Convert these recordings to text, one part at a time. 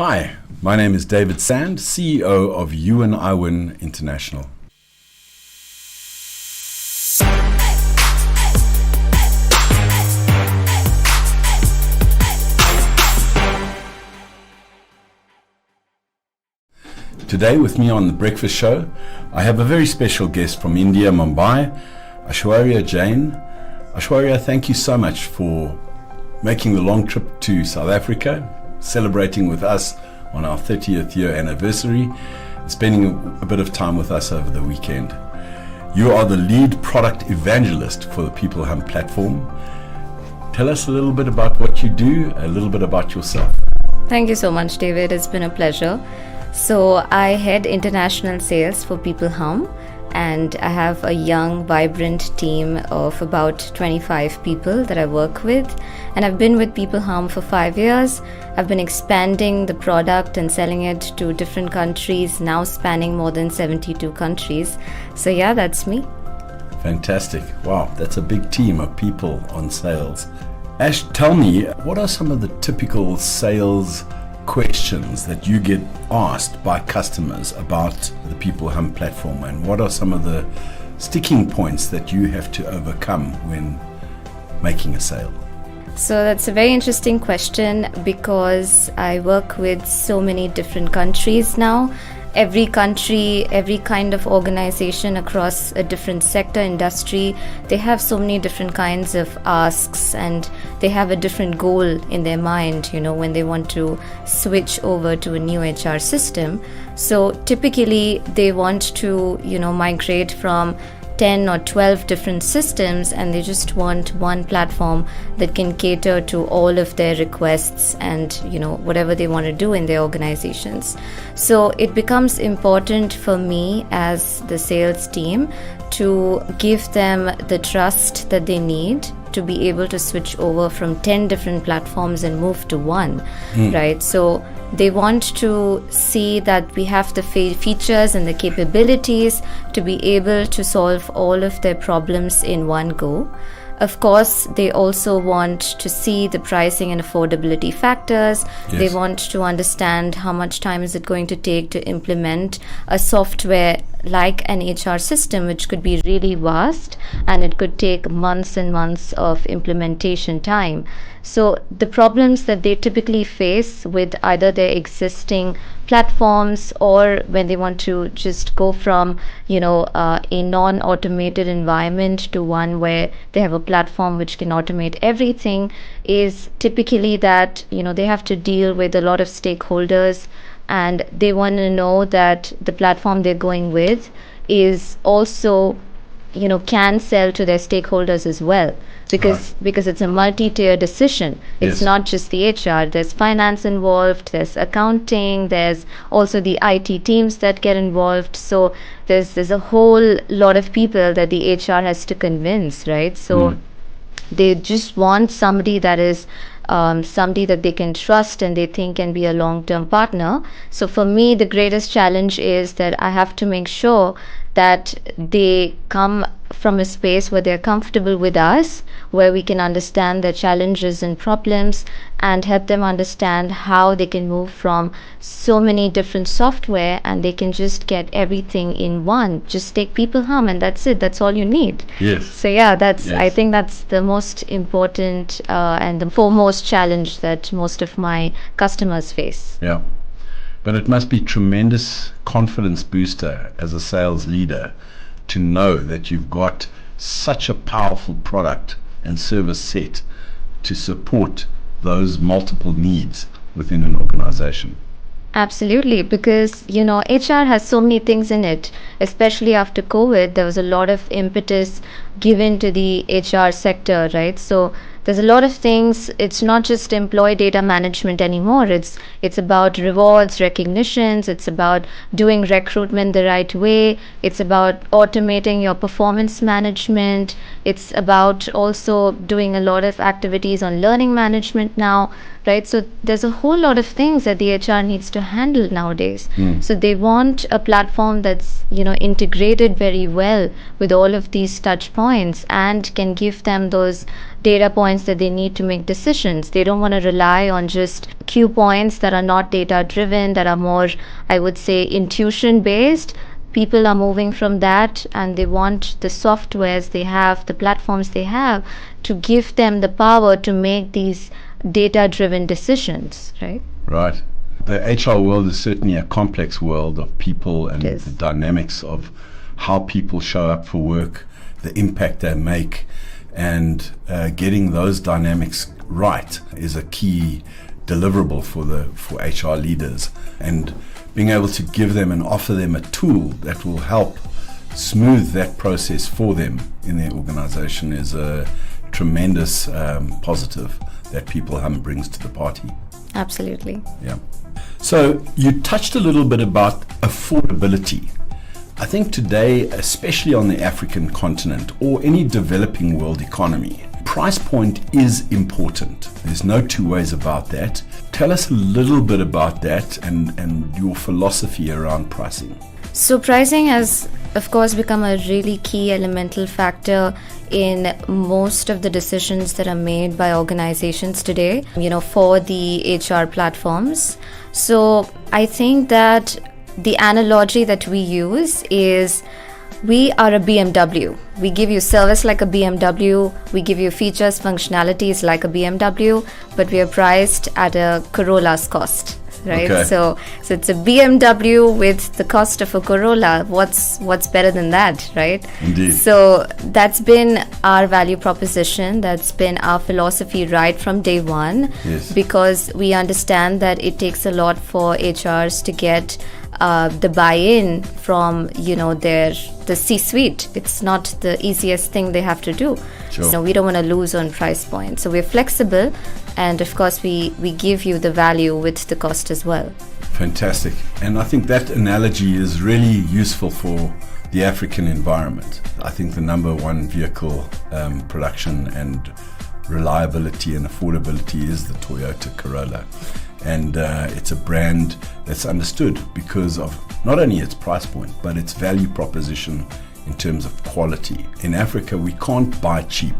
Hi, my name is David Sand, CEO of Uwin Iwin International. Today with me on The Breakfast Show, I have a very special guest from India, Mumbai, Aishwarya Jain. Aishwarya, thank you so much for making the long trip to South Africa, celebrating with us on our 30th year anniversary, and spending a bit of time with us over the weekend. You are the Lead Product Evangelist for the PeopleHum platform. Tell us a little bit about what you do, a little bit about yourself. Thank you so much, David. It's been a pleasure. So I head international sales for PeopleHum, and I have a young, vibrant team of about 25 people that I work with. And I've been with PeopleHum for 5 years. I've been expanding the product and selling it to different countries, now spanning more than 72 countries. So yeah, that's me. Fantastic. Wow, that's a big team of people on sales. Ash, tell me, what are some of the typical sales questions that you get asked by customers about the PeopleHum platform, and what are some of the sticking points that you have to overcome when making a sale? So that's a very interesting question because I work with so many different countries now. Every country, every kind of organization across a different sector, industry, they have so many different kinds of asks, and they have a different goal in their mind, when they want to switch over to a new HR system. So typically they want to, migrate from 10 or 12 different systems, and they just want one platform that can cater to all of their requests and whatever they want to do in their organizations. So it becomes important for me as the sales team to give them the trust that they need to be able to switch over from 10 different platforms and move to one, right? So they want to see that we have the features and the capabilities to be able to solve all of their problems in one go. Of course, they also want to see the pricing and affordability factors. Yes. They want to understand how much time is it going to take to implement a software like an HR system, which could be really vast, and it could take months and months of implementation time. So the problems that they typically face with either their existing platforms, or when they want to just go from a non-automated environment to one where they have a platform which can automate everything, is typically that they have to deal with a lot of stakeholders, and they want to know that the platform they're going with is also can sell to their stakeholders as well, because it's a multi-tier decision. It's Yes. not just the HR. There's finance involved, there's accounting, there's also the IT teams that get involved. So there's a whole lot of people that the HR has to convince, right? So they just want somebody that is somebody that they can trust and they think can be a long-term partner. So for me, the greatest challenge is that I have to make sure that they come from a space where they're comfortable with us, where we can understand their challenges and problems and help them understand how they can move from so many different software and they can just get everything in one. Just take PeopleHum and that's it. That's all you need. Yes. So yeah, Yes. I think that's the most important and the foremost challenge that most of my customers face. Yeah. But it must be tremendous confidence booster as a sales leader to know that you've got such a powerful product and service set to support those multiple needs within an organization. Absolutely, because HR has so many things in it. Especially after COVID, there was a lot of impetus given to the HR sector, right? So there's a lot of things. It's not just employee data management anymore. It's about rewards, recognitions. It's about doing recruitment the right way. It's about automating your performance management. It's about also doing a lot of activities on learning management now. right? So there's a whole lot of things that the HR needs to handle nowadays. So they want a platform that's, integrated very well with all of these touch points and can give them those data points that they need to make decisions. They don't want to rely on just cue points that are not data driven, that are more, I would say, intuition based. People are moving from that, and they want the softwares they have, the platforms they have, to give them the power to make these data driven decisions, right? Right. The HR world is certainly a complex world of people and It is. the dynamics of how people show up for work, the impact they make, and getting those dynamics right is a key deliverable for HR leaders, and being able to give them and offer them a tool that will help smooth that process for them in their organization is a tremendous positive that PeopleHum brings to the party. Absolutely. Yeah. So you touched a little bit about affordability. I think today, especially on the African continent or any developing world economy, price point is important. There's no two ways about that. Tell us a little bit about that and your philosophy around pricing. So pricing has, of course, become a really key elemental factor in most of the decisions that are made by organizations today, for the HR platforms. So I think that the analogy that we use is we are a BMW. We give you service like a BMW. We give you features, functionalities like a BMW, but we are priced at a Corolla's cost, right? Okay. So it's a BMW with the cost of a Corolla. What's better than that, right? Indeed. So that's been our value proposition. That's been our philosophy right from day one. Yes. Because we understand that it takes a lot for HRs to get the buy-in from the C-suite. It's not the easiest thing they have to do. Sure. We don't want to lose on price point. So we're flexible, and of course we give you the value with the cost as well. Fantastic. And I think that analogy is really useful for the African environment. I think the number one vehicle production and reliability and affordability is the Toyota Corolla. And it's a brand that's understood because of not only its price point, but its value proposition in terms of quality. In Africa, we can't buy cheap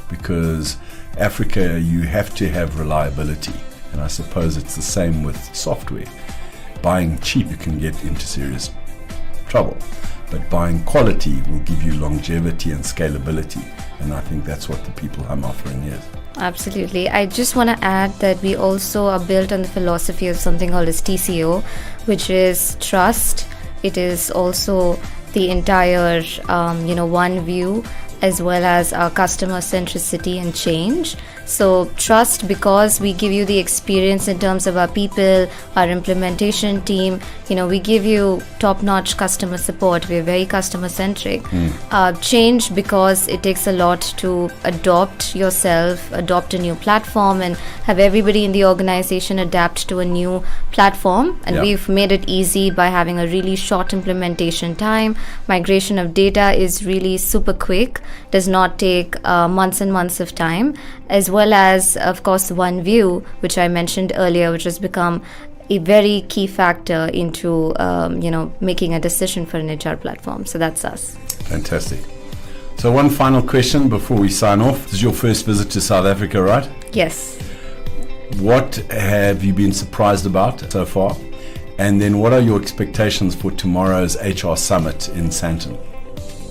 because Africa, you have to have reliability. And I suppose it's the same with software. Buying cheap, you can get into serious trouble. But buying quality will give you longevity and scalability. And I think that's what the PeopleHum offering is. Absolutely. I just want to add that we also are built on the philosophy of something called as TCO, which is trust. It is also the entire, one view, as well as our customer centricity and change. So trust, because we give you the experience in terms of our people, our implementation team. We give you top-notch customer support. We're very customer-centric. Change, because it takes a lot to adopt yourself, adopt a new platform, and have everybody in the organization adapt to a new platform. And we've made it easy by having a really short implementation time. Migration of data is really super quick, does not take months and months of time, as well as, of course, one view, which I mentioned earlier, which has become a very key factor into making a decision for an HR platform. So that's us. Fantastic. So one final question before we sign off. This is your first visit to South Africa, right? Yes. What have you been surprised about so far? And then what are your expectations for tomorrow's HR Summit in Sandton?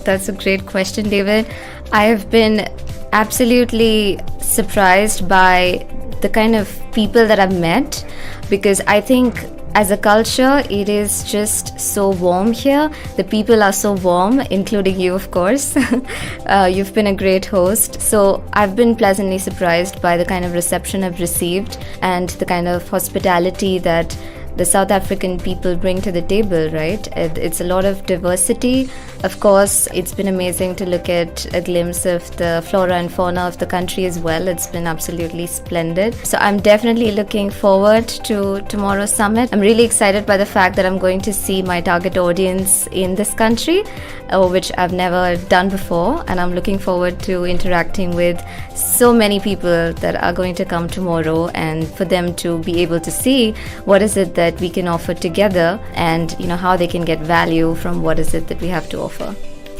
That's a great question, David. I have been absolutely surprised by the kind of people that I've met, because I think as a culture, it is just so warm here. The people are so warm, including you, of course. You've been a great host. So I've been pleasantly surprised by the kind of reception I've received and the kind of hospitality that the South African people bring to the table, right? It's a lot of diversity. Of course, it's been amazing to look at a glimpse of the flora and fauna of the country as well. It's been absolutely splendid. So I'm definitely looking forward to tomorrow's summit. I'm really excited by the fact that I'm going to see my target audience in this country, which I've never done before, and I'm looking forward to interacting with so many people that are going to come tomorrow, and for them to be able to see what is it that we can offer together, and how they can get value from what is it that we have to offer.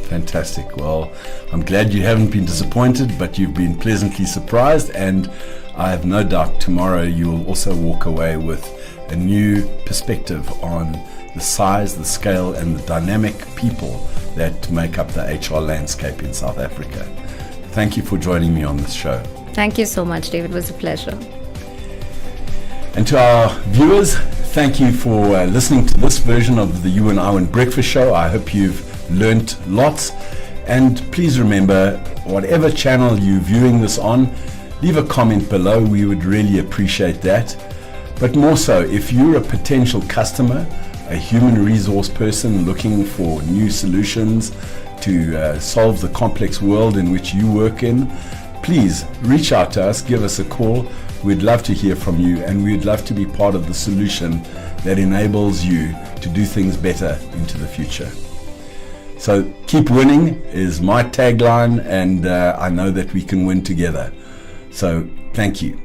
Fantastic. Well, I'm glad you haven't been disappointed, but you've been pleasantly surprised, and I have no doubt tomorrow you will also walk away with a new perspective on the size, the scale, and the dynamic people that make up the HR landscape in South Africa. Thank you for joining me on this show. Thank you so much, David. It was a pleasure. And to our viewers, thank you for listening to this version of the Uwin Iwin Breakfast Show. I hope you've learnt lots. And please remember, whatever channel you're viewing this on, leave a comment below. We would really appreciate that. But more so, if you're a potential customer, a human resource person looking for new solutions to solve the complex world in which you work in, please reach out to us, give us a call. We'd love to hear from you, and we'd love to be part of the solution that enables you to do things better into the future. So keep winning is my tagline, and I know that we can win together. So thank you.